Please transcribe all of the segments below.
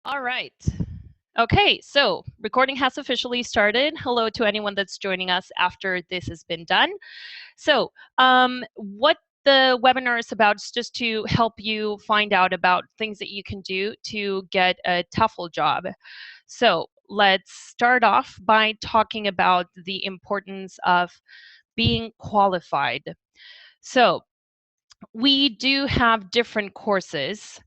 All right. Okay, so recording has officially started. Hello to anyone that's joining us after this has been done. So, what the webinar is about is just to help you find out about things that you can do to get a TEFL job. So, let's start off by talking about the importance of being qualified. So, we do have different courses.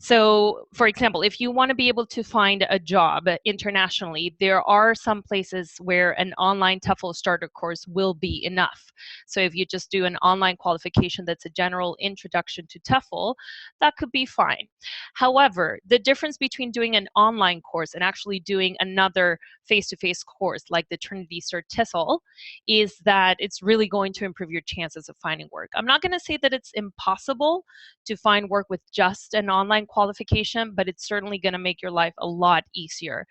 So, for example, if you want to be able to find a job internationally, there are some places where an online TEFL starter course will be enough. So, if you just do an online qualification that's a general introduction to TEFL, that could be fine. However, the difference between doing an online course and actually doing another face-to-face course like the Trinity Cert TESOL is that it's really going to improve your chances of finding work. I'm not going to say that it's impossible to find work with just an online qualification, but it's certainly going to make your life a lot easier.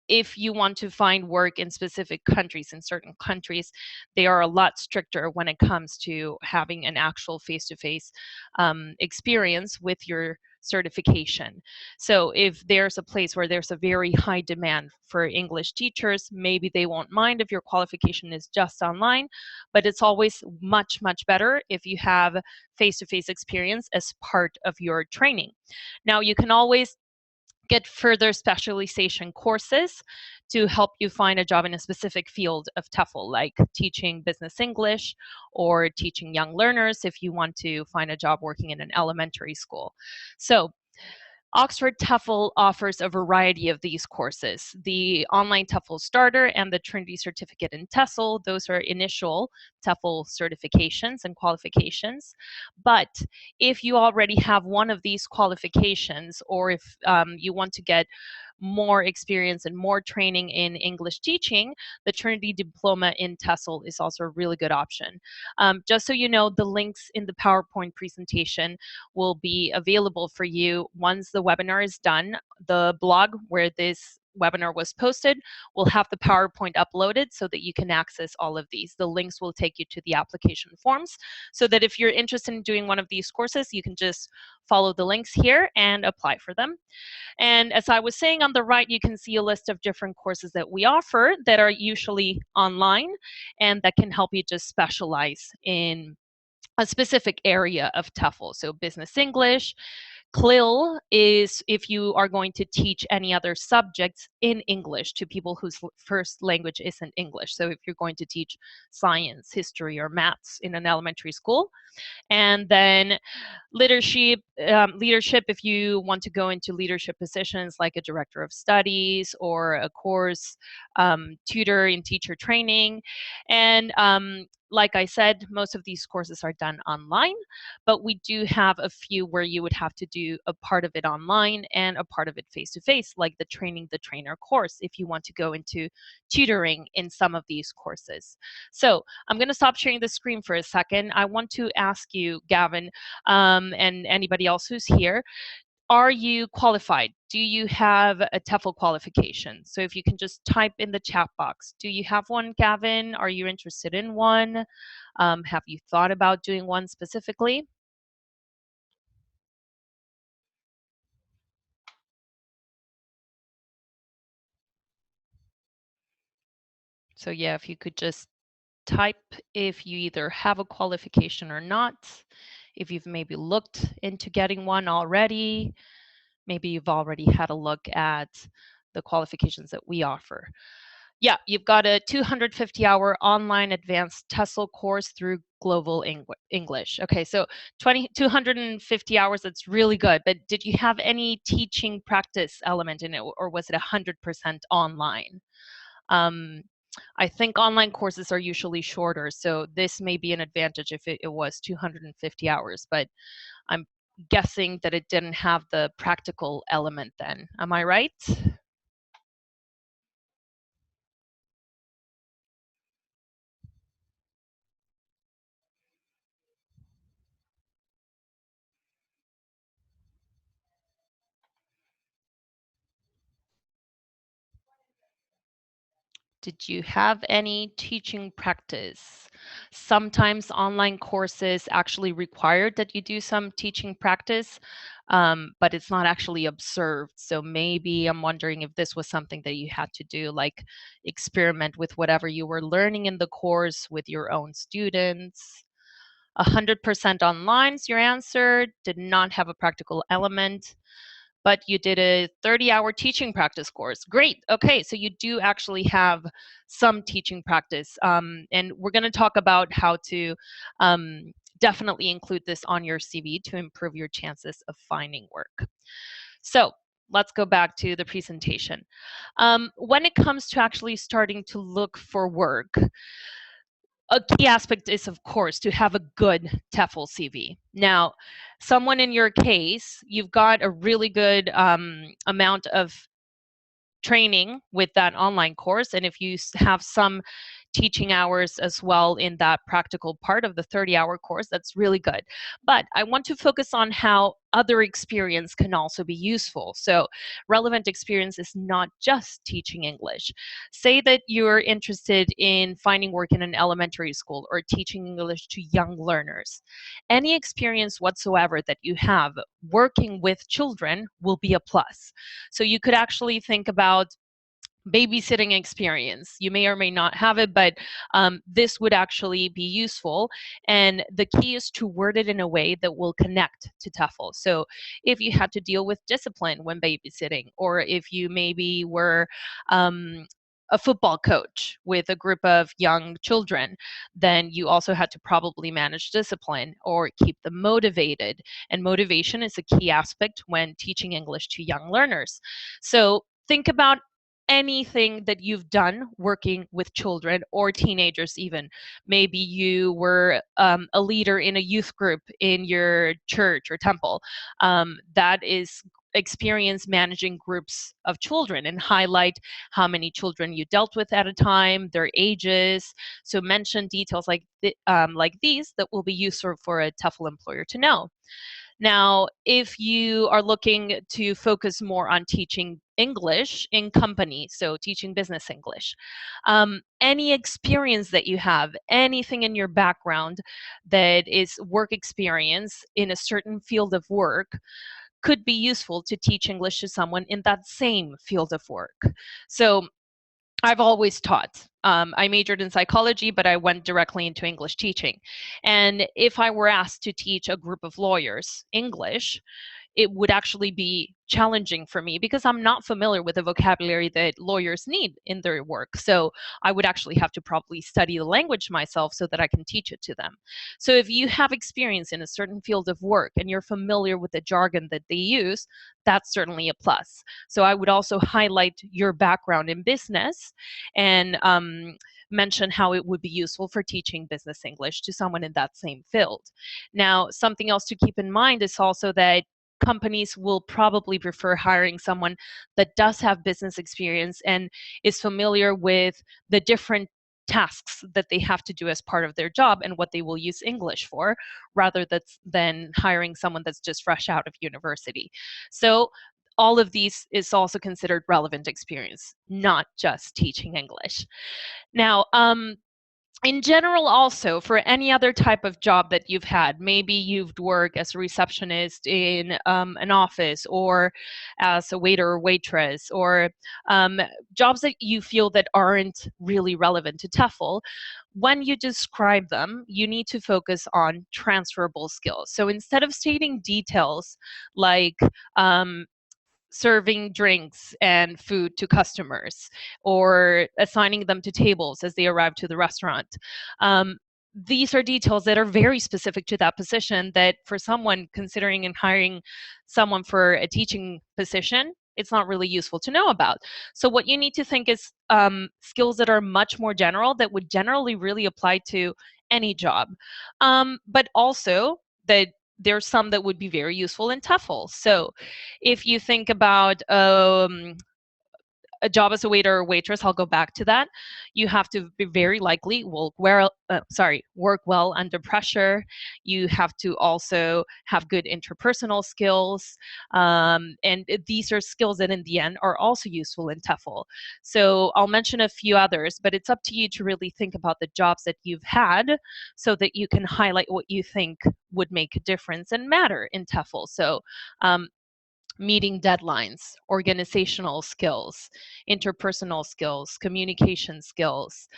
If you want to find work in specific countries, in certain countries, they are a lot stricter when it comes to having an actual face-to-face experience with your certification. So if there's a place where there's a very high demand for English teachers, maybe they won't mind if your qualification is just online, but it's always much, much better if you have face-to-face experience as part of your training. Now, you can always get further specialization courses to help you find a job in a specific field of TEFL, like teaching business English or teaching young learners if you want to find a job working in an elementary school. So Oxford TEFL offers a variety of these courses. The online TEFL Starter and the Trinity Certificate in TESOL, those are initial TEFL certifications and qualifications. But if you already have one of these qualifications, or if you want to get more experience and more training in English teaching, the Trinity Diploma in TESOL is also a really good option. Just so you know, the links in the PowerPoint presentation will be available for you once the webinar is done. The blog where this webinar was posted will have the PowerPoint uploaded so that you can access all of these. The links will take you to the application forms so that if you're interested in doing one of these courses, you can just follow the links here and apply for them. And as I was saying, on the right, you can see a list of different courses that we offer that are usually online and that can help you just specialize in a specific area of TEFL. So business English. CLIL is if you are going to teach any other subjects in English to people whose first language isn't English. So if you're going to teach science, history, or maths in an elementary school. And then leadership, if you want to go into leadership positions like a director of studies or a course tutor in teacher training. And like I said, most of these courses are done online, but we do have a few where you would have to do a part of it online and a part of it face-to-face, like the training the trainer course, if you want to go into tutoring in some of these courses. So I'm going to stop sharing the screen for a second. I want to ask you, Gavin, and anybody else who's here, are you qualified? Do you have a TEFL qualification? So if you can just type in the chat box, do you have one, Gavin? Are you interested in one? Have you thought about doing one specifically? So yeah, if you could just type if you either have a qualification or not, if you've maybe looked into getting one already, maybe you've already had a look at the qualifications that we offer. Yeah, you've got a 250-hour online advanced TESOL course through Global English. Okay, so 250 hours, that's really good. But did you have any teaching practice element in it, or was it 100% online? I think online courses are usually shorter, so this may be an advantage if it was 250 hours, but I'm guessing that it didn't have the practical element then. Am I right? Did you have any teaching practice? Sometimes online courses actually require that you do some teaching practice, but it's not actually observed. So maybe I'm wondering if this was something that you had to do, like experiment with whatever you were learning in the course with your own students. 100% online is your answer, did not have a practical element, but you did a 30-hour teaching practice course. Great. Okay, so you do actually have some teaching practice. And we're going to talk about how to definitely include this on your CV to improve your chances of finding work. So let's go back to the presentation. When it comes to actually starting to look for work, a key aspect is, of course, to have a good TEFL CV. Now, someone in your case, you've got a really good amount of training with that online course, and if you have some teaching hours as well in that practical part of the 30-hour course, that's really good. But I want to focus on how other experience can also be useful. So relevant experience is not just teaching English. Say that you're interested in finding work in an elementary school or teaching English to young learners. Any experience whatsoever that you have working with children will be a plus. So you could actually think about babysitting experience. You may or may not have it, but this would actually be useful. And the key is to word it in a way that will connect to TEFL. So if you had to deal with discipline when babysitting, or if you maybe were a football coach with a group of young children, then you also had to probably manage discipline or keep them motivated. And motivation is a key aspect when teaching English to young learners. So think about anything that you've done working with children or teenagers even. Maybe you were a leader in a youth group in your church or temple. That is experience managing groups of children, and highlight how many children you dealt with at a time, their ages. So mention details like these that will be useful for a TEFL employer to know. Now, if you are looking to focus more on teaching English in company, so teaching business English, any experience that you have, anything in your background that is work experience in a certain field of work, could be useful to teach English to someone in that same field of work. So I've always taught. I majored in psychology, but I went directly into English teaching. And if I were asked to teach a group of lawyers English, it would actually be challenging for me because I'm not familiar with the vocabulary that lawyers need in their work. So I would actually have to probably study the language myself so that I can teach it to them. So if you have experience in a certain field of work and you're familiar with the jargon that they use, that's certainly a plus. So I would also highlight your background in business and mention how it would be useful for teaching business English to someone in that same field. Now, something else to keep in mind is also that companies will probably prefer hiring someone that does have business experience and is familiar with the different tasks that they have to do as part of their job and what they will use English for, rather than hiring someone that's just fresh out of university. So all of these is also considered relevant experience, not just teaching English. Now, in general, also for any other type of job that you've had, maybe you've worked as a receptionist in an office, or as a waiter or waitress, or jobs that you feel that aren't really relevant to TEFL, when you describe them, you need to focus on transferable skills. So instead of stating details like serving drinks and food to customers or assigning them to tables as they arrive to the restaurant. These are details that are very specific to that position that for someone considering and hiring someone for a teaching position, it's not really useful to know about. So what you need to think is skills that are much more general that would generally really apply to any job, but also that there's some that would be very useful in TEFL. So if you think about a job as a waiter or waitress, I'll go back to that. You have to be very likely work well under pressure. You have to also have good interpersonal skills, and these are skills that in the end are also useful in TEFL. So I'll mention a few others, but it's up to you to really think about the jobs that you've had so that you can highlight what you think would make a difference and matter in TEFL. So meeting deadlines, organizational skills, interpersonal skills, communication skills,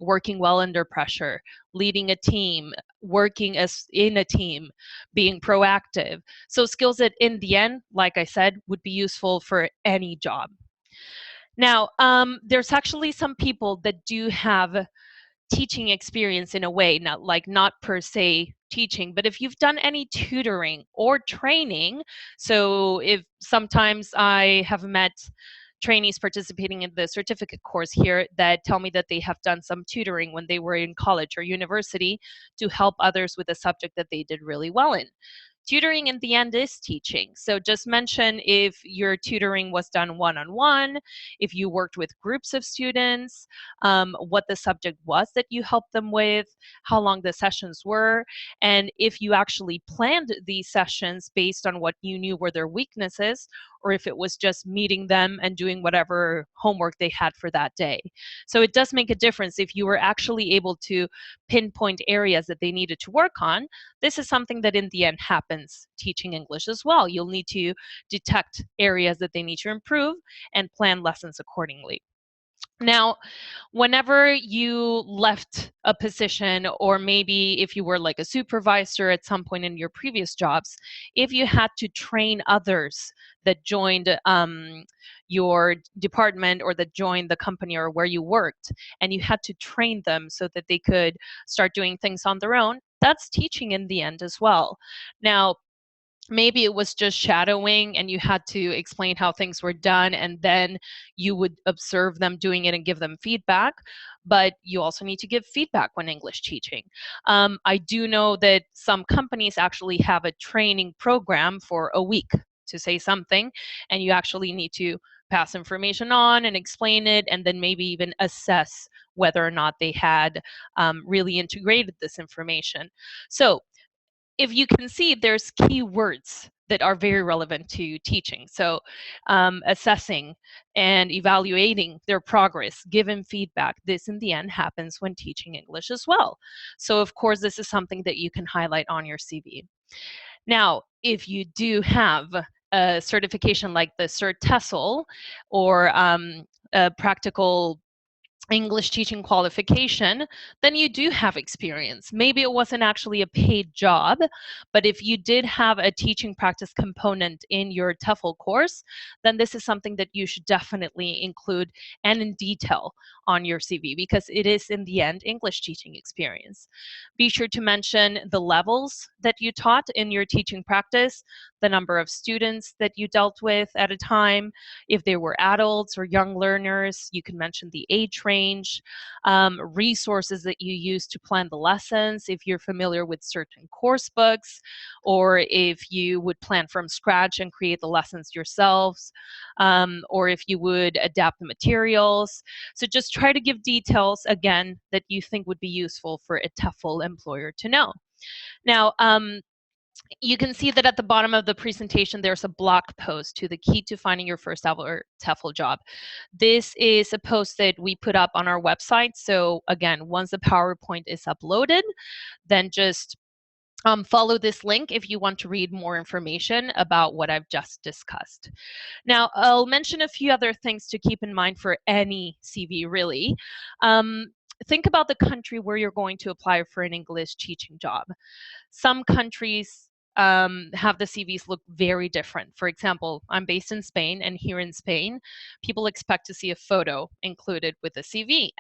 working well under pressure, leading a team, working as in a team, being proactive. So skills that in the end, like I said, would be useful for any job. Now, there's actually some people that do have teaching experience in a way, not per se teaching, but if you've done any tutoring or training, so if sometimes I have met trainees participating in the certificate course here that tell me that they have done some tutoring when they were in college or university to help others with a subject that they did really well in. Tutoring in the end is teaching. So just mention if your tutoring was done one-on-one, if you worked with groups of students, what the subject was that you helped them with, how long the sessions were, and if you actually planned these sessions based on what you knew were their weaknesses, or if it was just meeting them and doing whatever homework they had for that day. So it does make a difference if you were actually able to pinpoint areas that they needed to work on. This is something that in the end happens teaching English as well. You'll need to detect areas that they need to improve and plan lessons accordingly. Now, whenever you left a position, or maybe if you were like a supervisor at some point in your previous jobs, if you had to train others that joined your department or that joined the company or where you worked, and you had to train them so that they could start doing things on their own, that's teaching in the end as well. Now, maybe it was just shadowing and you had to explain how things were done, and then you would observe them doing it and give them feedback, but you also need to give feedback when English teaching. I do know that some companies actually have a training program for a week to say something, and you actually need to pass information on and explain it, and then maybe even assess whether or not they had really integrated this information. So if you can see, there's key words that are very relevant to teaching. So assessing and evaluating their progress, given feedback, this in the end happens when teaching English as well. So of course, this is something that you can highlight on your CV. Now, if you do have a certification like the Cert TESL or a practical English teaching qualification, then you do have experience. Maybe it wasn't actually a paid job, but if you did have a teaching practice component in your TEFL course, then this is something that you should definitely include and in detail on your CV, because it is in the end English teaching experience. Be sure to mention the levels that you taught in your teaching practice, the number of students that you dealt with at a time. If they were adults or young learners, you can mention the age range, resources that you use to plan the lessons, if you're familiar with certain course books, or if you would plan from scratch and create the lessons yourselves, or if you would adapt the materials. So just try to give details, again, that you think would be useful for a TEFL employer to know. Now, you can see that at the bottom of the presentation, there's a blog post to the key to finding your first ever TEFL job. This is a post that we put up on our website. So again, once the PowerPoint is uploaded, then just follow this link if you want to read more information about what I've just discussed. Now, I'll mention a few other things to keep in mind for any CV, really. Think about the country where you're going to apply for an English teaching job. Some countries have the CVs look very different. For example, I'm based in Spain, and here in Spain, people expect to see a photo included with the CV.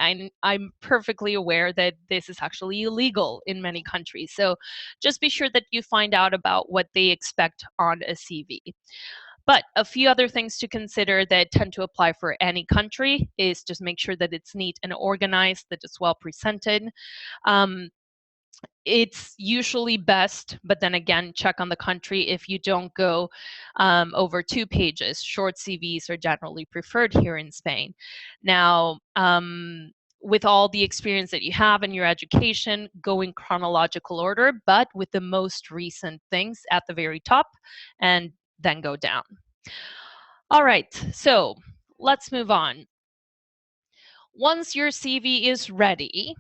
I'm perfectly aware that this is actually illegal in many countries. So just be sure that you find out about what they expect on a CV. But a few other things to consider that tend to apply for any country is just make sure that it's neat and organized, that it's well presented. It's usually best, but then again, check on the country if you don't go over 2 pages. Short CVs are generally preferred here in Spain. Now, with all the experience that you have in your education, go in chronological order, but with the most recent things at the very top, and then go down. All right, so let's move on. Once your CV is ready,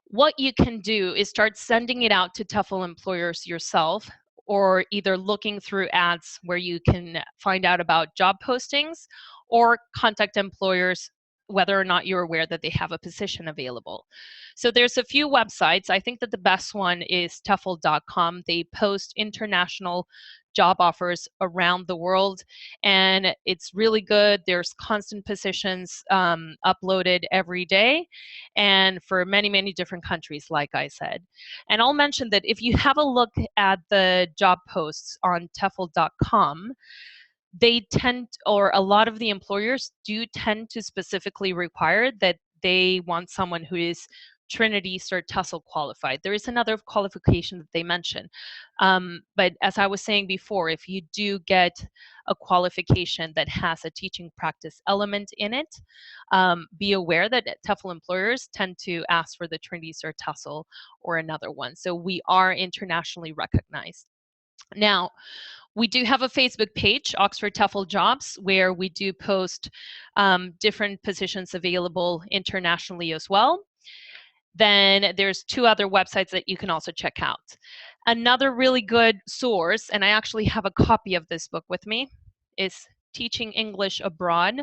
what you can do is start sending it out to TEFL employers yourself, or either looking through ads where you can find out about job postings, or contact employers whether or not you're aware that they have a position available. So there's a few websites. I think that the best one is TEFL.com. They post international job offers around the world, and it's really good. There's constant positions uploaded every day, and for many, many different countries, like I said. And I'll mention that if you have a look at the job posts on TEFL.com, they tend, or a lot of the employers do tend to specifically require that they want someone who is Trinity Cert TESOL qualified. There is another qualification that they mention. But as I was saying before, if you do get a qualification that has a teaching practice element in it, be aware that TEFL employers tend to ask for the Trinity Cert TESOL or another one. So we are internationally recognized. Now, we do have a Facebook page, Oxford TEFL Jobs, where we do post different positions available internationally as well. Then there's 2 other websites that you can also check out. Another really good source, and I actually have a copy of this book with me, is Teaching English Abroad.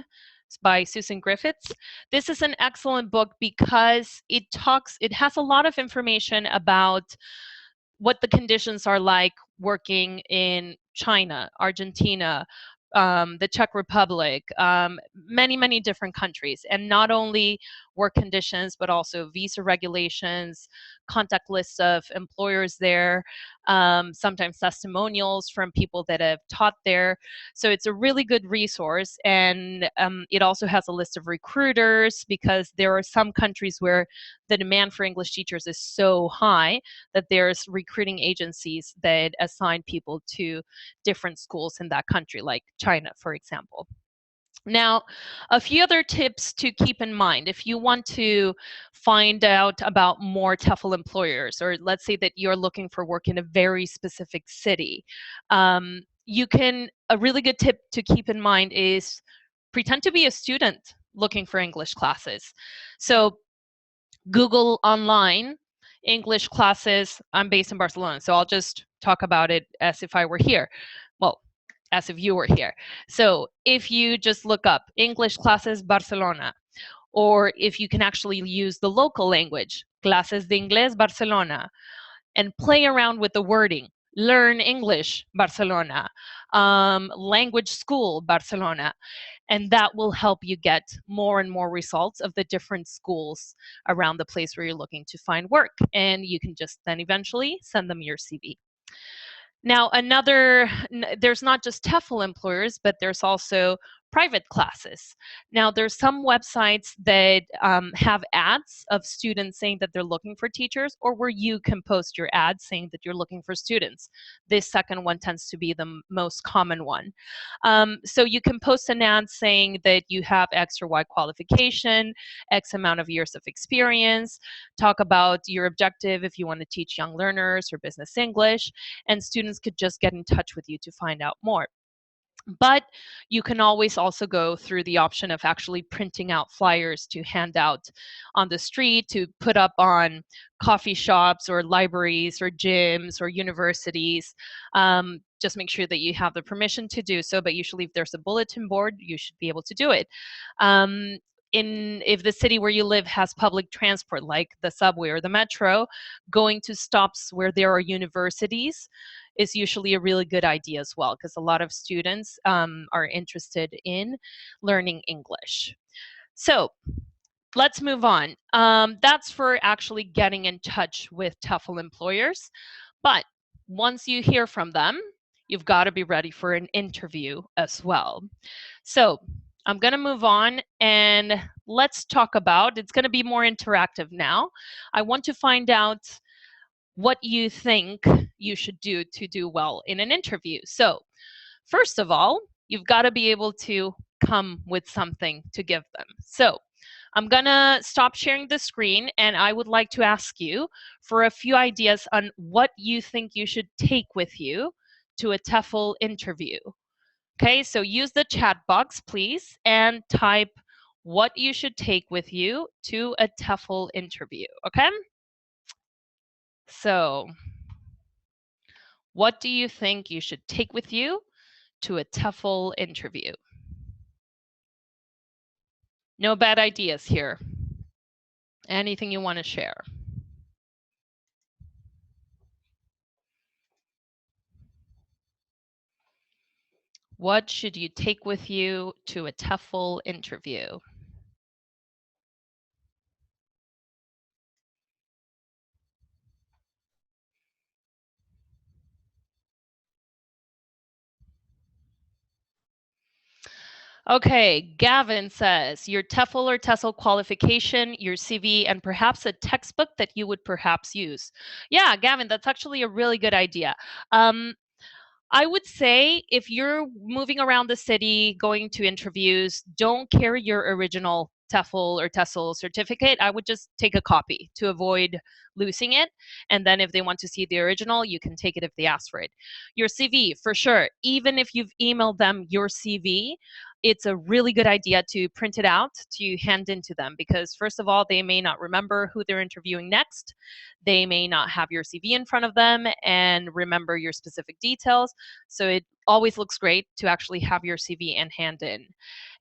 It's by Susan Griffiths. This is an excellent book because it has a lot of information about what the conditions are like working in China, Argentina, the Czech Republic, many, many different countries. And not only work conditions, but also visa regulations, contact lists of employers there, sometimes testimonials from people that have taught there. So it's a really good resource. And it also has a list of recruiters, because there are some countries where the demand for English teachers is so high that there's recruiting agencies that assign people to different schools in that country, like China, for example. Now, a few other tips to keep in mind if you want to find out about more TEFL employers, or let's say that you're looking for work in a very specific city. A really good tip to keep in mind is pretend to be a student looking for English classes. So Google online English classes. I'm based in Barcelona, so I'll just talk about it as if I were here. Well, as if you were here. So if you just look up English classes Barcelona, or if you can actually use the local language, Clases de Inglés Barcelona, and play around with the wording, Learn English Barcelona, Language School Barcelona, and that will help you get more and more results of the different schools around the place where you're looking to find work. And you can just then eventually send them your CV. Now, there's not just TEFL employers, but there's also private classes. Now, there's some websites that have ads of students saying that they're looking for teachers, or where you can post your ad saying that you're looking for students. This second one tends to be the most common one. So you can post an ad saying that you have X or Y qualification, X amount of years of experience, talk about your objective if you want to teach young learners or business English, and students could just get in touch with you to find out more. But you can always also go through the option of actually printing out flyers to hand out on the street, to put up on coffee shops or libraries or gyms or universities. Just make sure that you have the permission to do so, but usually if there's a bulletin board, you should be able to do it. If the city where you live has public transport, like the subway or the metro, going to stops where there are universities is usually a really good idea as well, because a lot of students are interested in learning English. So let's move on. That's for actually getting in touch with TEFL employers. But once you hear from them, you've got to be ready for an interview as well. So I'm going to move on, and let's talk about, it's going to be more interactive now. I want to find out what you think you should do to do well in an interview. So first of all, you've got to be able to come with something to give them. So I'm gonna stop sharing the screen, and I would like to ask you for a few ideas on what you think you should take with you to a TEFL interview. Okay, so use the chat box, please, and type what you should take with you to a TEFL interview, okay? So, what do you think you should take with you to a TEFL interview? No bad ideas here. Anything you want to share? What should you take with you to a TEFL interview? Okay, Gavin says your TEFL or TESOL qualification, your CV, and perhaps a textbook that you would perhaps use. Yeah, Gavin, that's actually a really good idea. I would say if you're moving around the city, going to interviews, don't carry your original TEFL or TESOL certificate. I would just take a copy to avoid losing it. And then if they want to see the original, you can take it if they ask for it. Your CV, for sure. Even if you've emailed them your CV, it's a really good idea to print it out to hand into them because first of all, they may not remember who they're interviewing next. They may not have your CV in front of them and remember your specific details. So it always looks great to actually have your CV and hand in.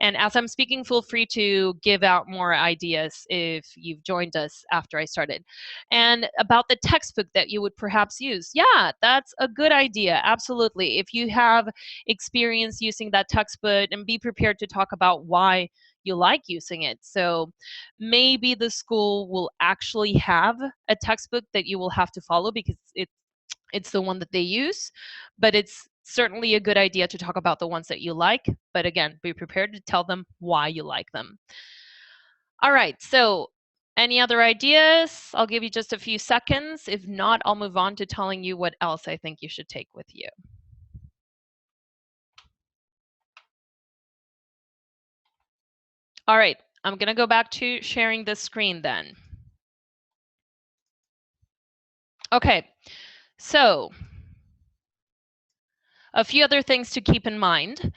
And as I'm speaking, feel free to give out more ideas if you've joined us after I started. And about the textbook that you would perhaps use. Yeah, that's a good idea. Absolutely. If you have experience using that textbook, and be prepared to talk about why you like using it. So maybe the school will actually have a textbook that you will have to follow because it's the one that they use, but it's certainly a good idea to talk about the ones that you like. But again, be prepared to tell them why you like them. All right, so any other ideas? I'll give you just a few seconds. If not, I'll move on to telling you what else I think you should take with you. All right, I'm gonna go back to sharing the screen then. Okay, so a few other things to keep in mind.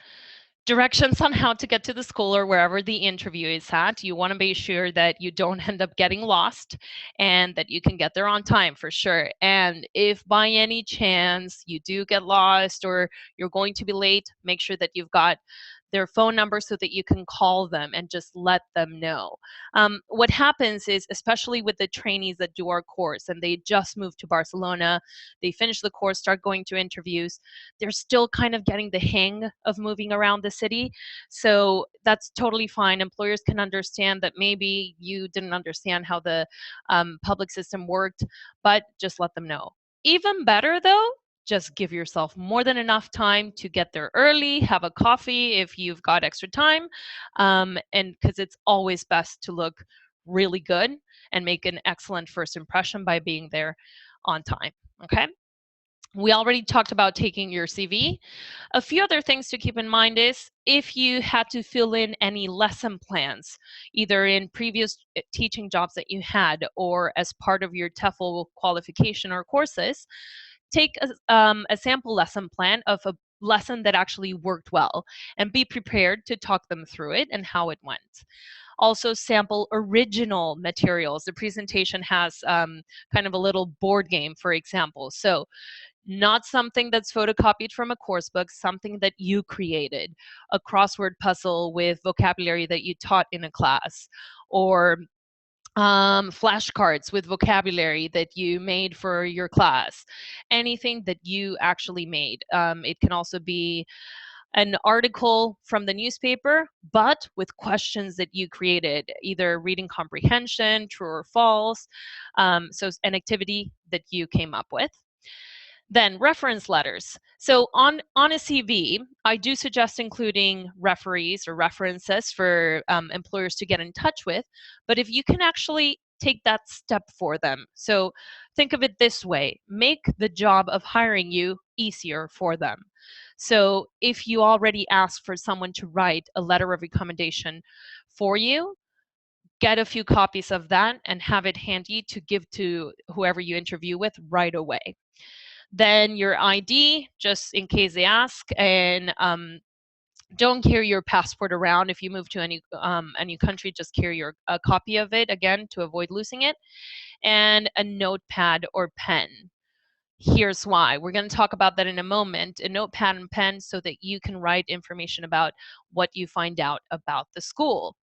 Directions on how to get to the school or wherever the interview is at. You want to be sure that you don't end up getting lost and that you can get there on time for sure. And if by any chance you do get lost or you're going to be late, make sure that you've got their phone number so that you can call them and just let them know. What happens is, especially with the trainees that do our course and they just moved to Barcelona, they finish the course, start going to interviews, they're still kind of getting the hang of moving around the city. So that's totally fine. Employers can understand that maybe you didn't understand how the public system worked, but just let them know. Even better though, just give yourself more than enough time to get there early, have a coffee if you've got extra time, and because it's always best to look really good and make an excellent first impression by being there on time, okay? We already talked about taking your CV. A few other things to keep in mind is if you had to fill in any lesson plans, either in previous teaching jobs that you had or as part of your TEFL qualification or courses, take a sample lesson plan of a lesson that actually worked well and be prepared to talk them through it and how it went. Also sample original materials. The presentation has kind of a little board game, for example. So not something that's photocopied from a course book, something that you created, a crossword puzzle with vocabulary that you taught in a class, or flashcards with vocabulary that you made for your class, anything that you actually made. It can also be an article from the newspaper, but with questions that you created, either reading comprehension, true or false, so an activity that you came up with. Then reference letters. So on a CV, I do suggest including referees or references for employers to get in touch with. But if you can actually take that step for them. So think of it this way: make the job of hiring you easier for them. So if you already ask for someone to write a letter of recommendation for you, get a few copies of that and have it handy to give to whoever you interview with right away. Then your ID, just in case they ask, and don't carry your passport around. If you move to any country, just carry a copy of it, again, to avoid losing it, and a notepad or pen. Here's why. We're going to talk about that in a moment. A notepad and pen so that you can write information about what you find out about the school.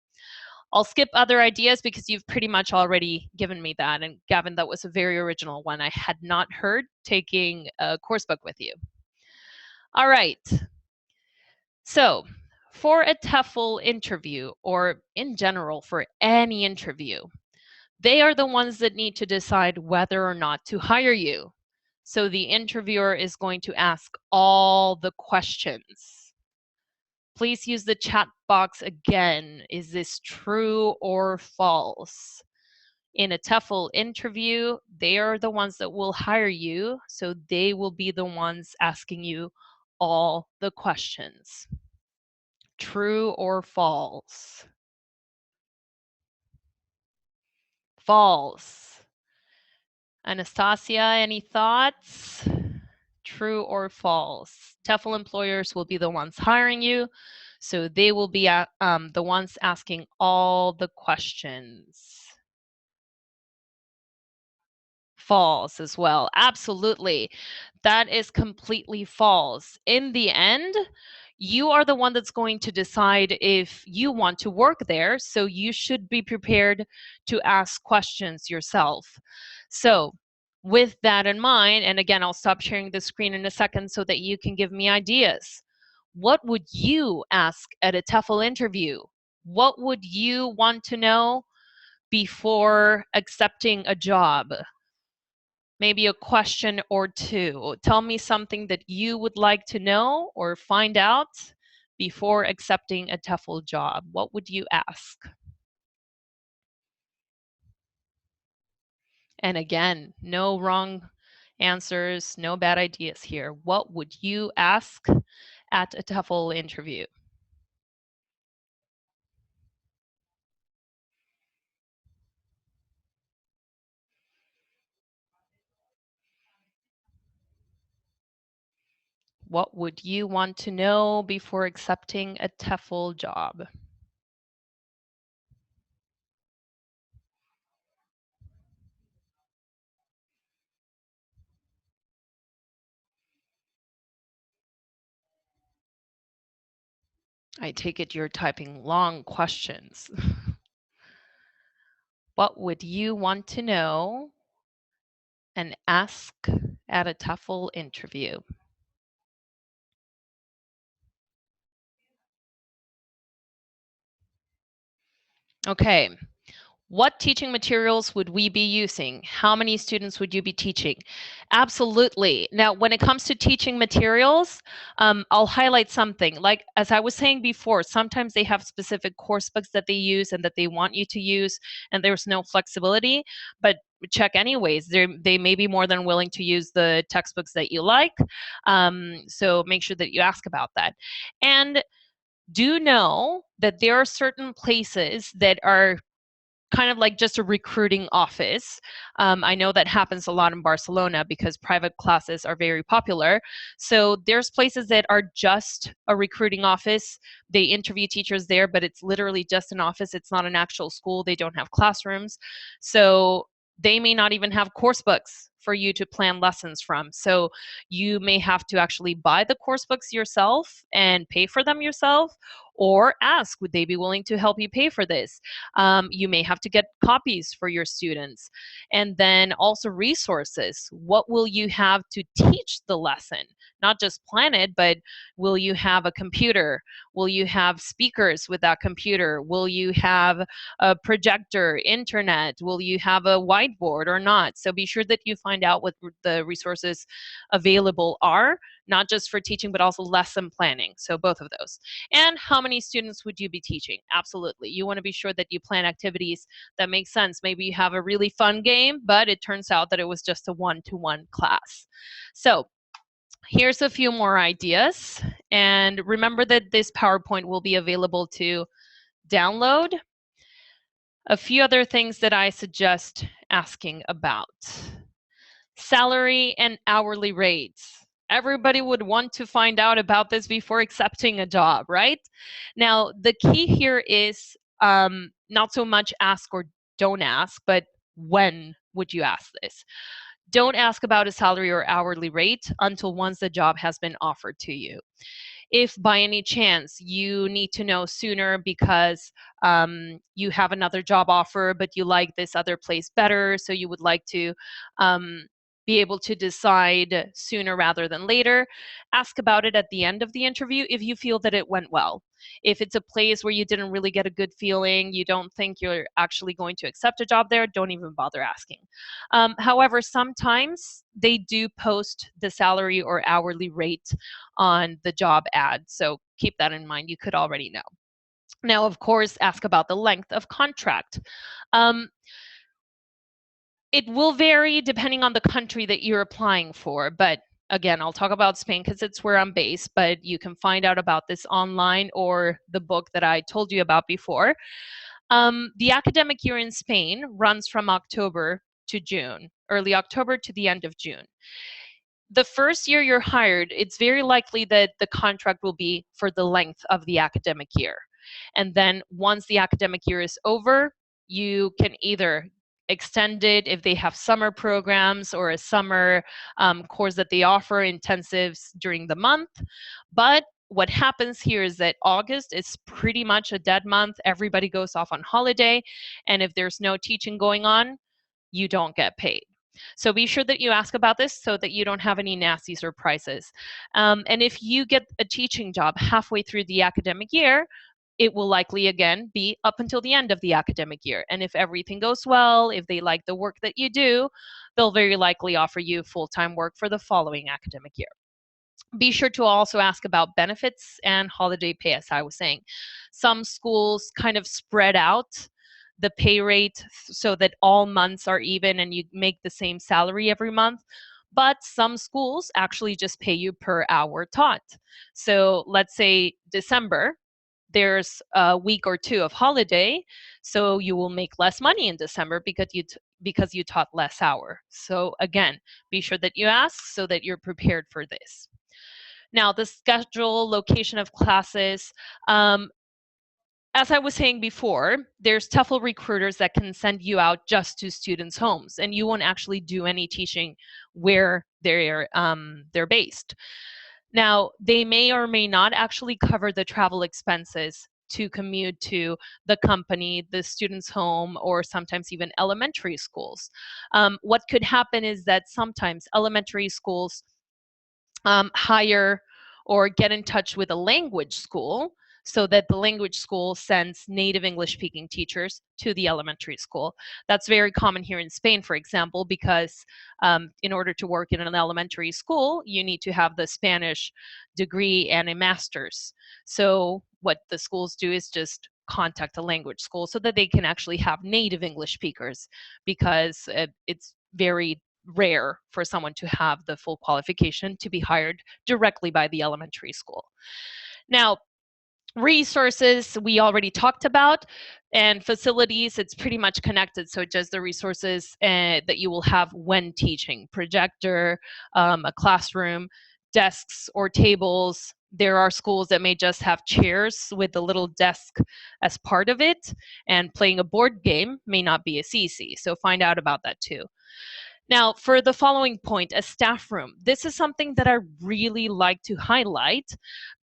I'll skip other ideas because you've pretty much already given me that. And Gavin, that was a very original one. I had not heard taking a course book with you. All right. So for a TEFL interview, or in general for any interview, they are the ones that need to decide whether or not to hire you. So the interviewer is going to ask all the questions. Please use the chat box again. Is this true or false? In a TEFL interview, they are the ones that will hire you, so they will be the ones asking you all the questions. True or false? False. Anastasia, any thoughts? True or false? TEFL employers will be the ones hiring you, so they will be the ones asking all the questions. False as well. Absolutely. That is completely false. In the end, you are the one that's going to decide if you want to work there, so you should be prepared to ask questions yourself. So with that in mind, and again, I'll stop sharing the screen in a second so that you can give me ideas. What would you ask at a TEFL interview? What would you want to know before accepting a job? Maybe a question or two. Tell me something that you would like to know or find out before accepting a TEFL job. What would you ask? And again, no wrong answers, no bad ideas here. What would you ask at a TEFL interview? What would you want to know before accepting a TEFL job? I take it you're typing long questions. What would you want to know and ask at a TEFL interview? Okay, what teaching materials would we be using? How many students would you be teaching? Absolutely. Now, when it comes to teaching materials, I'll highlight something. Like, as I was saying before, sometimes they have specific course books that they use and that they want you to use, and there's no flexibility, but check anyways. They may be more than willing to use the textbooks that you like. So make sure that you ask about that. And do know that there are certain places that are kind of like just a recruiting office. I know that happens a lot in Barcelona because private classes are very popular. So there's places that are just a recruiting office. They interview teachers there, but it's literally just an office. It's not an actual school. They don't have classrooms. So they may not even have course books for you to plan lessons from. So you may have to actually buy the course books yourself and pay for them yourself, or ask, would they be willing to help you pay for this? You may have to get copies for your students. And then also resources. What will you have to teach the lesson? Not just plan it, but will you have a computer? Will you have speakers with that computer? Will you have a projector, internet? Will you have a whiteboard or not? So be sure that you find out what the resources available are. not just for teaching, but also lesson planning. So both of those. And how many students would you be teaching? Absolutely. You want to be sure that you plan activities that make sense. Maybe you have a really fun game, but it turns out that it was just a one-to-one class. So here's a few more ideas. And remember that this PowerPoint will be available to download. A few other things that I suggest asking about. Salary and hourly rates. Everybody would want to find out about this before accepting a job, right? Now, the key here is not so much ask or don't ask, but when would you ask this? Don't ask about a salary or hourly rate until once the job has been offered to you. If by any chance you need to know sooner because you have another job offer, but you like this other place better, so you would like to be able to decide sooner rather than later, ask about it at the end of the interview if you feel that it went well. If it's a place where you didn't really get a good feeling, you don't think you're actually going to accept a job there, don't even bother asking. However, sometimes they do post the salary or hourly rate on the job ad, so keep that in mind. You could already know. Now, of course, ask about the length of contract. It will vary depending on the country that you're applying for, but again, I'll talk about Spain because it's where I'm based, but you can find out about this online or the book that I told you about before. The academic year in Spain runs from October to June, early October to the end of June. The first year you're hired, it's very likely that the contract will be for the length of the academic year. And then once the academic year is over, you can either extend it if they have summer programs or a summer course that they offer intensives during the month. But what happens here is that August is pretty much a dead month. Everybody goes off on holiday. And if there's no teaching going on, you don't get paid. So be sure that you ask about this so that you don't have any nasty surprises. And if you get a teaching job halfway through the academic year, it will likely again be up until the end of the academic year. And if everything goes well, if they like the work that you do, they'll very likely offer you full-time work for the following academic year. Be sure to also ask about benefits and holiday pay, as I was saying. Some schools kind of spread out the pay rate so that all months are even and you make the same salary every month. But some schools actually just pay you per hour taught. So let's say December, there's a week or two of holiday, so you will make less money in December because you taught less hour. So again, be sure that you ask so that you're prepared for this. Now, the schedule, location of classes. As I was saying before, there's TEFL recruiters that can send you out just to students' homes, and you won't actually do any teaching where they're based. Now, they may or may not actually cover the travel expenses to commute to the company, the student's home, or sometimes even elementary schools. What could happen is that sometimes elementary schools hire or get in touch with a language school so that the language school sends native English speaking teachers to the elementary school. That's very common here in Spain, for example, because in order to work in an elementary school, you need to have the Spanish degree and a master's. So what the schools do is just contact a language school so that they can actually have native English speakers, because it's very rare for someone to have the full qualification to be hired directly by the elementary school. Now, resources we already talked about, and facilities, it's pretty much connected. So just the resources that you will have when teaching: projector, a classroom, desks or tables. There are schools that may just have chairs with a little desk as part of it, and playing a board game may not be as easy. So find out about that too. Now, for the following point, a staff room. This is something that I really like to highlight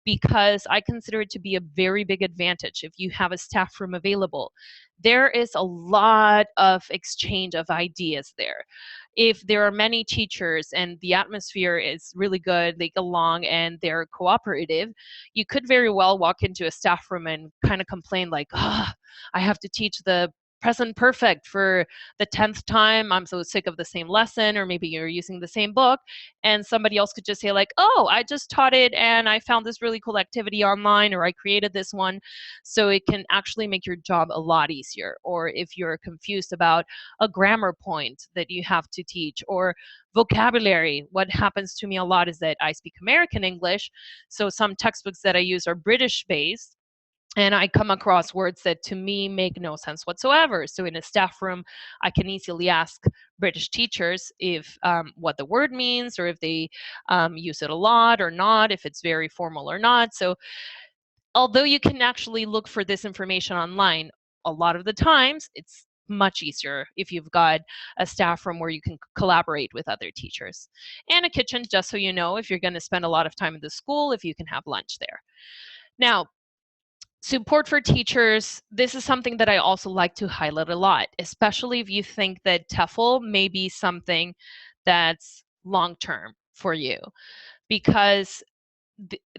because I consider it to be a very big advantage if you have a staff room available. There is a lot of exchange of ideas there. If there are many teachers and the atmosphere is really good, they get along and they're cooperative, you could very well walk into a staff room and kind of complain like, oh, I have to teach the present perfect for the 10th time. I'm so sick of the same lesson, or maybe you're using the same book, and somebody else could just say like, oh, I just taught it and I found this really cool activity online, or I created this one. So it can actually make your job a lot easier. Or if you're confused about a grammar point that you have to teach, or vocabulary. What happens to me a lot is that I speak American English, so some textbooks that I use are British based, and I come across words that to me make no sense whatsoever. So in a staff room, I can easily ask British teachers if what the word means, or if they use it a lot or not, if it's very formal or not. So although you can actually look for this information online, a lot of the times it's much easier if you've got a staff room where you can collaborate with other teachers. And a kitchen, just so you know, if you're going to spend a lot of time in the school, if you can have lunch there. Now, support for teachers, this is something that I also like to highlight a lot, especially if you think that TEFL may be something that's long-term for you, because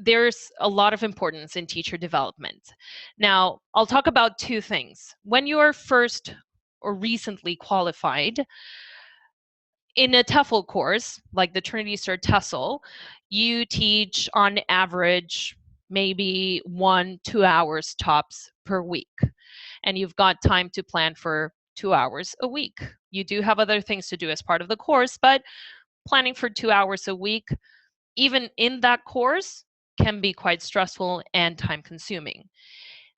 there's a lot of importance in teacher development. Now, I'll talk about two things. When you are first or recently qualified, in a TEFL course, like the Trinity Cert TESOL, you teach on average maybe 1-2 hours tops per week. And you've got time to plan for 2 hours a week. You do have other things to do as part of the course, but planning for 2 hours a week, even in that course, can be quite stressful and time consuming.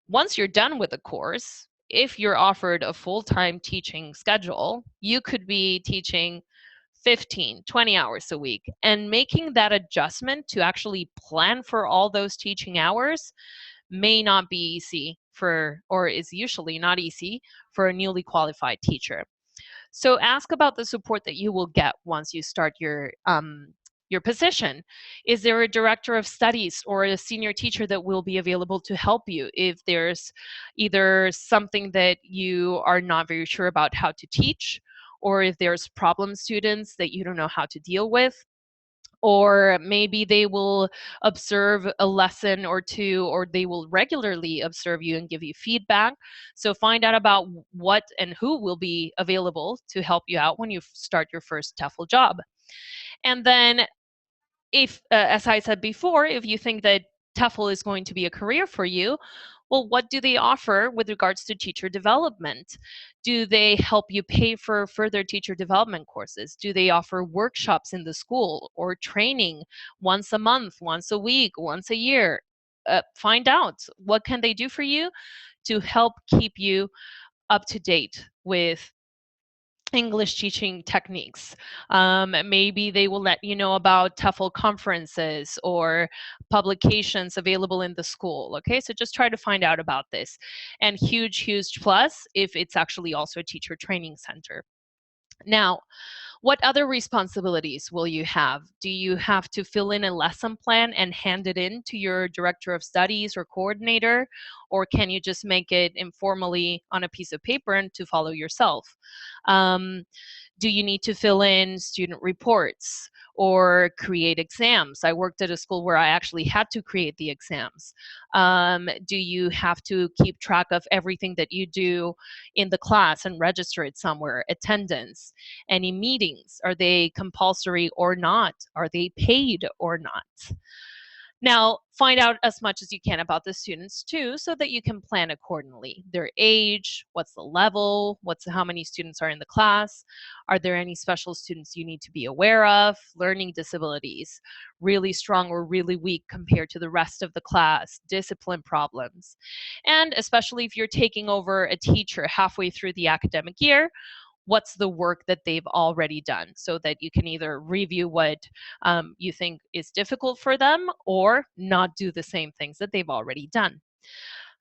Once you're done with the course, if you're offered a full-time teaching schedule, you could be teaching 15, 20 hours a week, and making that adjustment to actually plan for all those teaching hours may not be easy for, or is usually not easy for a newly qualified teacher. So ask about the support that you will get once you start your position. Is there a director of studies or a senior teacher that will be available to help you if there's either something that you are not very sure about how to teach, or if there's problem students that you don't know how to deal with? Or maybe they will observe a lesson or two, or they will regularly observe you and give you feedback. So find out about what and who will be available to help you out when you start your first TEFL job. And then if, as I said before, if you think that TEFL is going to be a career for you, well, what do they offer with regards to teacher development? Do they help you pay for further teacher development courses? Do they offer workshops in the school or training once a month, once a week, once a year? Find out what can they do for you to help keep you up to date with English teaching techniques. Maybe they will let you know about TEFL conferences or publications available in the school. Okay, so just try to find out about this. And huge plus if it's actually also a teacher training center. Now, what other responsibilities will you have? Do you have to fill in a lesson plan and hand it in to your director of studies or coordinator? Or can you just make it informally on a piece of paper and to follow yourself? Do you need to fill in student reports or create exams? I worked at a school where I actually had to create the exams. Do you have to keep track of everything that you do in the class and register it somewhere? Attendance, any meetings, are they compulsory or not? Are they paid or not? Now, find out as much as you can about the students too, so that you can plan accordingly. Their age, what's the level, how many students are in the class, are there any special students you need to be aware of, learning disabilities, really strong or really weak compared to the rest of the class, discipline problems. And especially if you're taking over a teacher halfway through the academic year, what's the work that they've already done, so that you can either review what you think is difficult for them or not do the same things that they've already done.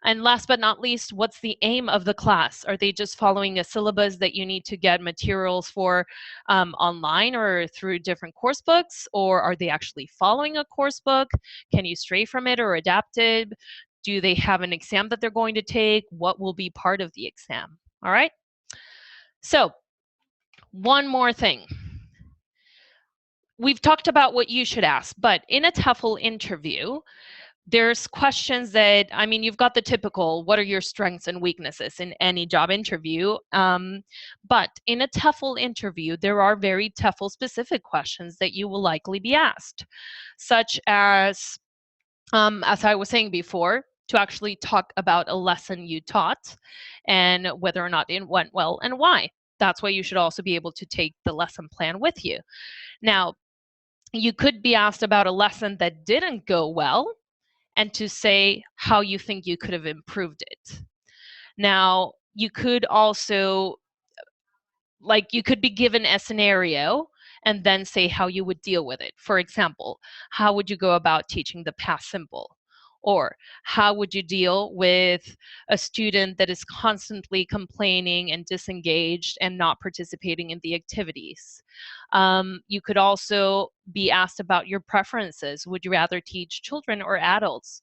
And last but not least, what's the aim of the class? Are they just following a syllabus that you need to get materials for online or through different course books? Or are they actually following a course book? Can you stray from it or adapt it? Do they have an exam that they're going to take? What will be part of the exam? All right. So one more thing. We've talked about what you should ask, but in a TEFL interview, there's questions that, I mean, you've got the typical, what are your strengths and weaknesses in any job interview? But in a TEFL interview, there are very TEFL specific questions that you will likely be asked, such as I was saying before, to actually talk about a lesson you taught and whether or not it went well and why. That's why you should also be able to take the lesson plan with you. Now, you could be asked about a lesson that didn't go well and to say how you think you could have improved it. Now, you could also, like, you could be given a scenario and then say how you would deal with it. For example, how would you go about teaching the past simple? Or how would you deal with a student that is constantly complaining and disengaged and not participating in the activities? You could also be asked about your preferences. Would you rather teach children or adults?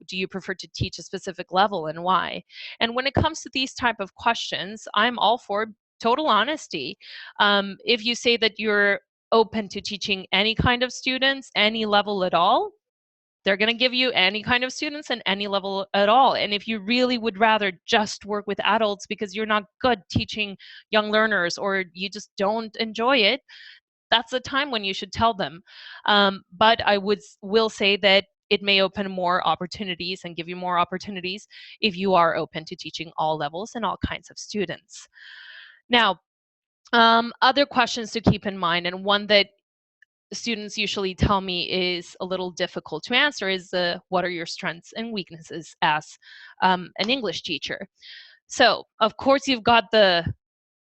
Do you prefer to teach a specific level and why? And when it comes to these type of questions, I'm all for total honesty. If you say that you're open to teaching any kind of students, any level at all, they're going to give you any kind of students and any level at all. And if you really would rather just work with adults because you're not good teaching young learners or you just don't enjoy it, that's the time when you should tell them. But I will say that it may open more opportunities and give you more opportunities if you are open to teaching all levels and all kinds of students. Now, other questions to keep in mind, and one that students usually tell me is a little difficult to answer, is what are your strengths and weaknesses as an English teacher? So, of course, you've got the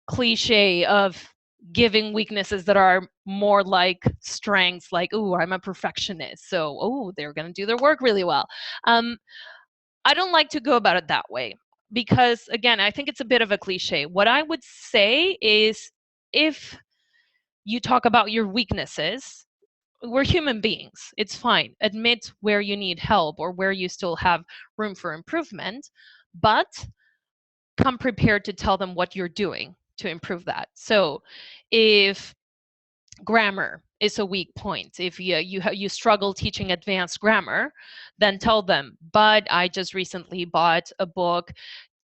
cliche of giving weaknesses that are more like strengths, like, oh, I'm a perfectionist, so, oh, they're going to do their work really well. I don't like to go about it that way because, again, I think it's a bit of a cliche. What I would say is, if you talk about your weaknesses, we're human beings. It's fine. Admit where you need help or where you still have room for improvement, but come prepared to tell them what you're doing to improve that. So if grammar is a weak point, if you struggle teaching advanced grammar, then tell them, but I just recently bought a book,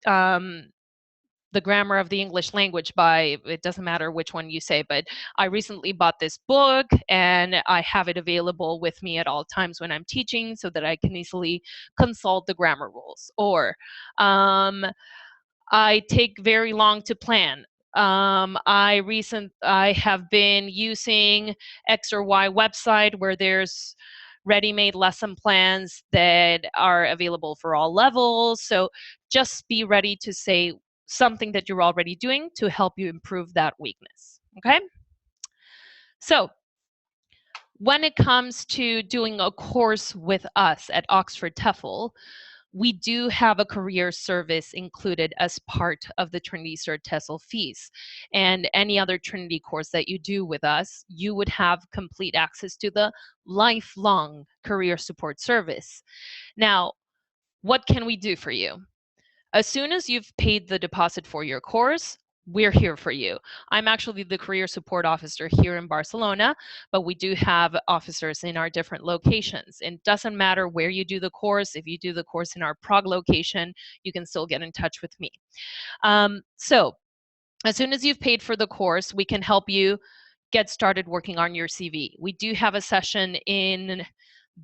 The Grammar of the English Language by, it doesn't matter which one you say, but I recently bought this book and I have it available with me at all times when I'm teaching so that I can easily consult the grammar rules. Or I take very long to plan. I have been using X or Y website where there's ready-made lesson plans that are available for all levels. So just be ready to say something that you're already doing to help you improve that weakness. Okay? So when it comes to doing a course with us at Oxford TEFL, we do have a career service included as part of the Trinity Cert TESOL fees. And any other Trinity course that you do with us, you would have complete access to the lifelong career support service. Now, what can we do for you? As soon as you've paid the deposit for your course, we're here for you. I'm actually the career support officer here in Barcelona, but we do have officers in our different locations. It doesn't matter where you do the course. If you do the course in our Prague location, you can still get in touch with me. So as soon as you've paid for the course, we can help you get started working on your CV. We do have a session in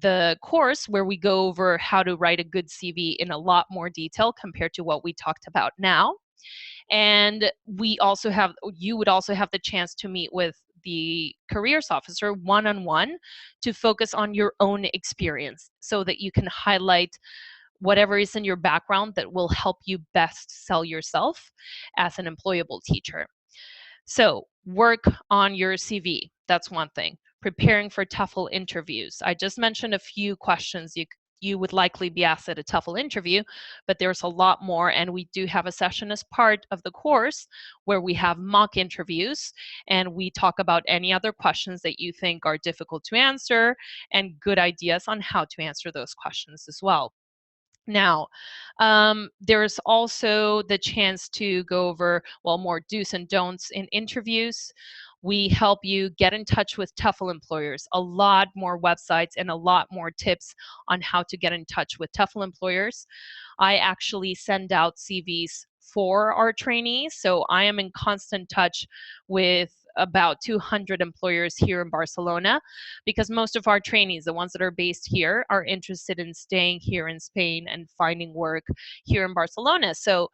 the course where we go over how to write a good CV in a lot more detail compared to what we talked about now. And you would also have the chance to meet with the careers officer one-on-one to focus on your own experience so that you can highlight whatever is in your background that will help you best sell yourself as an employable teacher. So work on your CV. That's one thing. Preparing for TEFL interviews. I just mentioned a few questions you would likely be asked at a TEFL interview, but there's a lot more, and we do have a session as part of the course where we have mock interviews and we talk about any other questions that you think are difficult to answer and good ideas on how to answer those questions as well. Now, there's also the chance to go over, well, more do's and don'ts in interviews. We help you get in touch with TEFL employers, a lot more websites and a lot more tips on how to get in touch with TEFL employers. I actually send out CVs for our trainees, so I am in constant touch with about 200 employers here in Barcelona, because most of our trainees, the ones that are based here, are interested in staying here in Spain and finding work here in Barcelona. So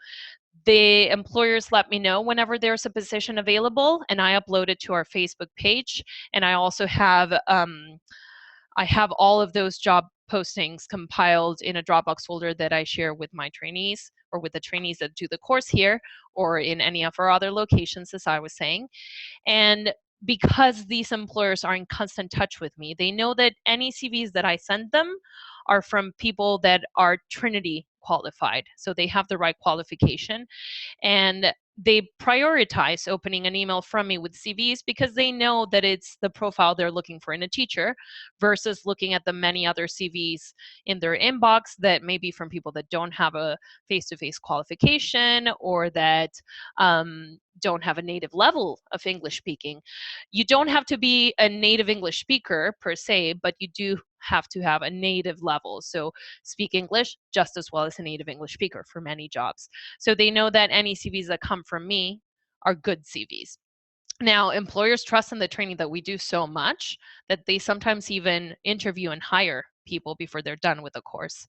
the employers let me know whenever there's a position available, and I upload it to our Facebook page. And I also have all of those job postings compiled in a Dropbox folder that I share with my trainees, or with the trainees that do the course here, or in any of our other locations, as I was saying. And because these employers are in constant touch with me, they know that any CVs that I send them are from people that are Trinity qualified. So they have the right qualification. And they prioritize opening an email from me with CVs because they know that it's the profile they're looking for in a teacher, versus looking at the many other CVs in their inbox that may be from people that don't have a face-to-face qualification, or that don't have a native level of English speaking. You don't have to be a native English speaker per se, but you do have to have a native level. So speak English just as well as a native English speaker for many jobs. So they know that any CVs that come from me are good CVs. Now, employers trust in the training that we do so much that they sometimes even interview and hire people before they're done with the course.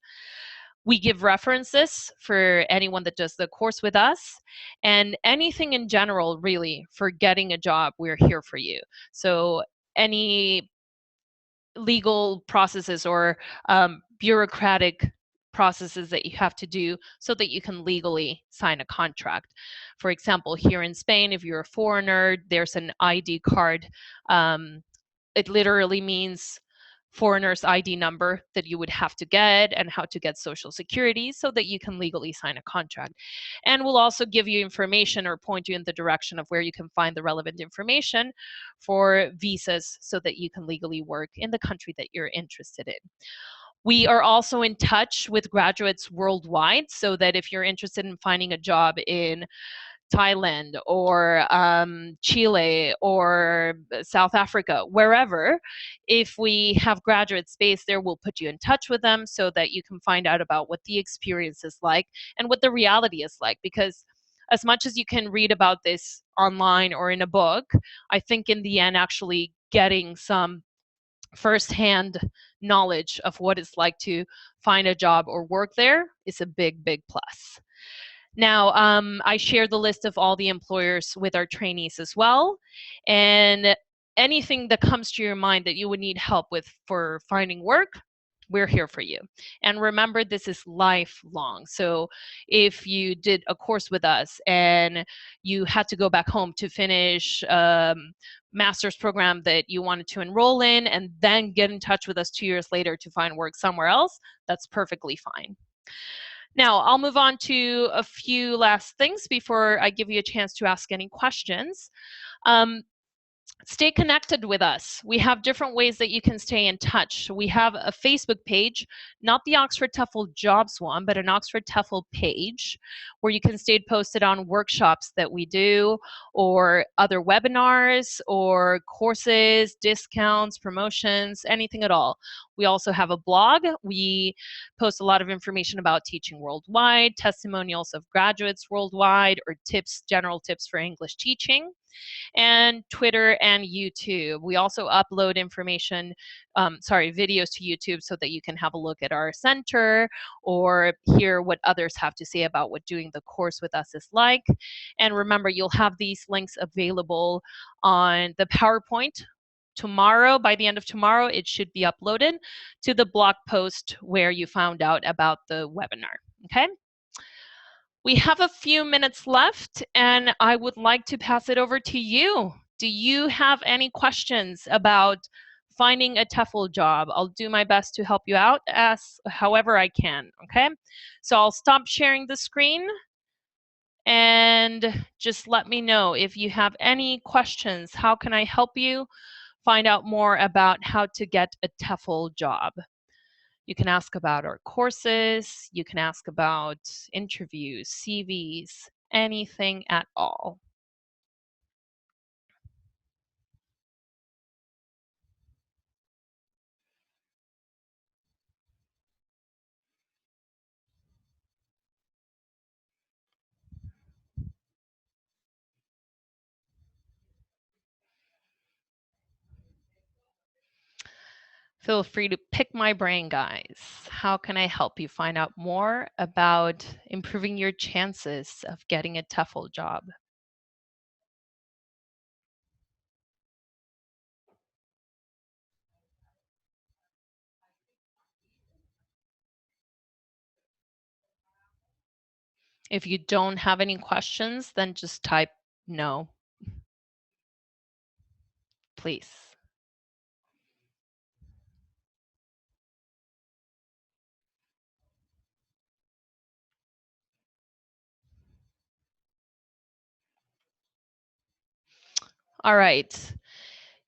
We give references for anyone that does the course with us, and anything in general, really, for getting a job, we're here for you. So any legal processes or bureaucratic processes that you have to do so that you can legally sign a contract. For example, here in Spain, if you're a foreigner, there's an ID card. It literally means foreigner's ID number that you would have to get, and how to get social security so that you can legally sign a contract. And we'll also give you information or point you in the direction of where you can find the relevant information for visas so that you can legally work in the country that you're interested in. We are also in touch with graduates worldwide, so that if you're interested in finding a job in Thailand or Chile or South Africa, wherever, if we have graduate space there, we'll put you in touch with them so that you can find out about what the experience is like and what the reality is like. Because as much as you can read about this online or in a book, I think in the end, actually getting some firsthand knowledge of what it's like to find a job or work there is a big, big plus. Now, I share the list of all the employers with our trainees as well. And anything that comes to your mind that you would need help with for finding work, we're here for you. And remember, this is lifelong. So if you did a course with us and you had to go back home to finish master's program that you wanted to enroll in, and then get in touch with us 2 years later to find work somewhere else, that's perfectly fine. Now, I'll move on to a few last things before I give you a chance to ask any questions. Stay connected with us. We have different ways that you can stay in touch. We have a Facebook page, not the Oxford TEFL jobs one, but an Oxford TEFL page where you can stay posted on workshops that we do, or other webinars, or courses, discounts, promotions, anything at all. We also have a blog. We post a lot of information about teaching worldwide, testimonials of graduates worldwide, or tips, general tips for English teaching. And Twitter and YouTube. We also upload information, videos to YouTube so that you can have a look at our center or hear what others have to say about what doing the course with us is like. And remember, you'll have these links available on the PowerPoint. Tomorrow, by the end of tomorrow, it should be uploaded to the blog post where you found out about the webinar, okay? We have a few minutes left, and I would like to pass it over to you. Do you have any questions about finding a TEFL job? I'll do my best to help you out as however I can, okay? So I'll stop sharing the screen, and just let me know if you have any questions. How can I help you find out more about how to get a TEFL job? You can ask about our courses, you can ask about interviews, CVs, anything at all. Feel free to pick my brain, guys. How can I help you find out more about improving your chances of getting a TEFL job? If you don't have any questions, then just type no, please. All right.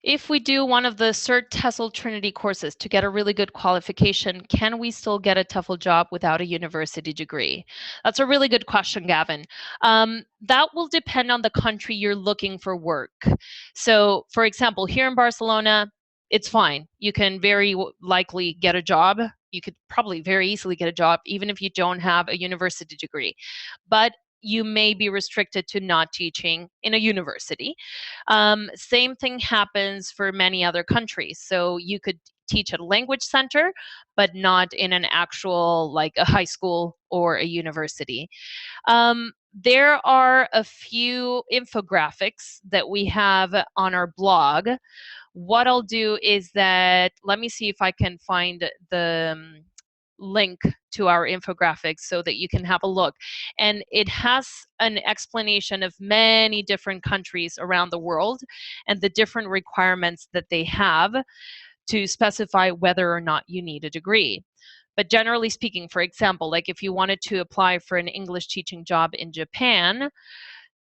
If we do one of the CERT TESOL Trinity courses to get a really good qualification, can we still get a TEFL job without a university degree? That's a really good question, Gavin. That will depend on the country you're looking for work. So, for example, here in Barcelona, it's fine. You can very likely get a job. You could probably very easily get a job, even if you don't have a university degree. But you may be restricted to not teaching in a university. Same thing happens for many other countries. So you could teach at a language center, but not in an actual, like a high school or a university. There are a few infographics that we have on our blog. What I'll do is that, let me see if I can find the link to our infographics so that you can have a look. And it has an explanation of many different countries around the world and the different requirements that they have to specify whether or not you need a degree. But generally speaking, for example, like if you wanted to apply for an English teaching job in Japan,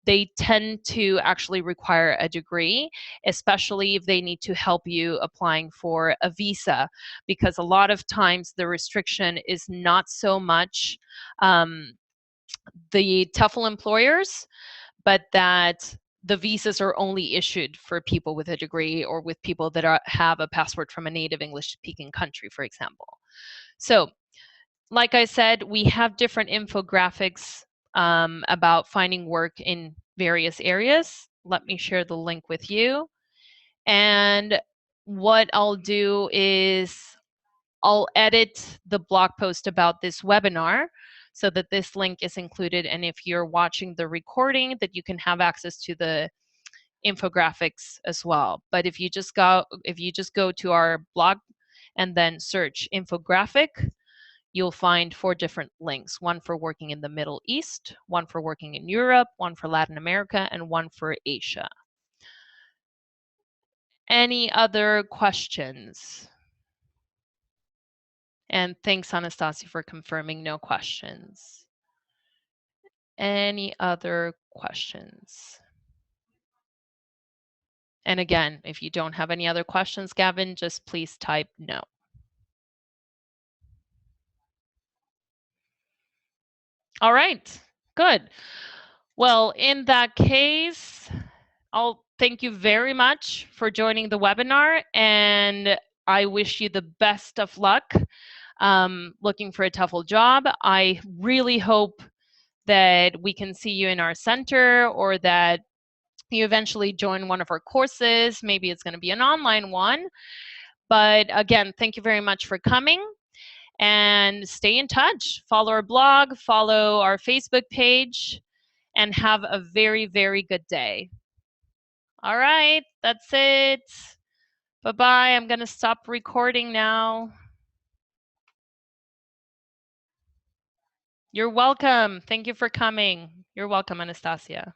they tend to actually require a degree, especially if they need to help you applying for a visa, because a lot of times the restriction is not so much the TEFL employers, but that the visas are only issued for people with a degree or with people that have a passport from a native English speaking country, for example. So, like I said, we have different infographics about finding work in various areas. Let me share the link with you. And what I'll do is I'll edit the blog post about this webinar so that this link is included. And if you're watching the recording, that you can have access to the infographics as well. But if you just go to our blog and then search infographic, you'll find 4 different links, one for working in the Middle East, one for working in Europe, one for Latin America, and one for Asia. Any other questions? And thanks, Anastasia, for confirming no questions. Any other questions? And again, if you don't have any other questions, Gavin, just please type no. All right, good. Well, in that case, I'll thank you very much for joining the webinar, and I wish you the best of luck looking for a TEFL job. I really hope that we can see you in our center, or that you eventually join one of our courses. Maybe it's going to be an online one. But again, thank you very much for coming, and stay in touch. Follow our blog, follow our Facebook page, and have a very, very good day. All right, that's it. Bye-bye. I'm going to stop recording now. You're welcome. Thank you for coming. You're welcome, Anastasia.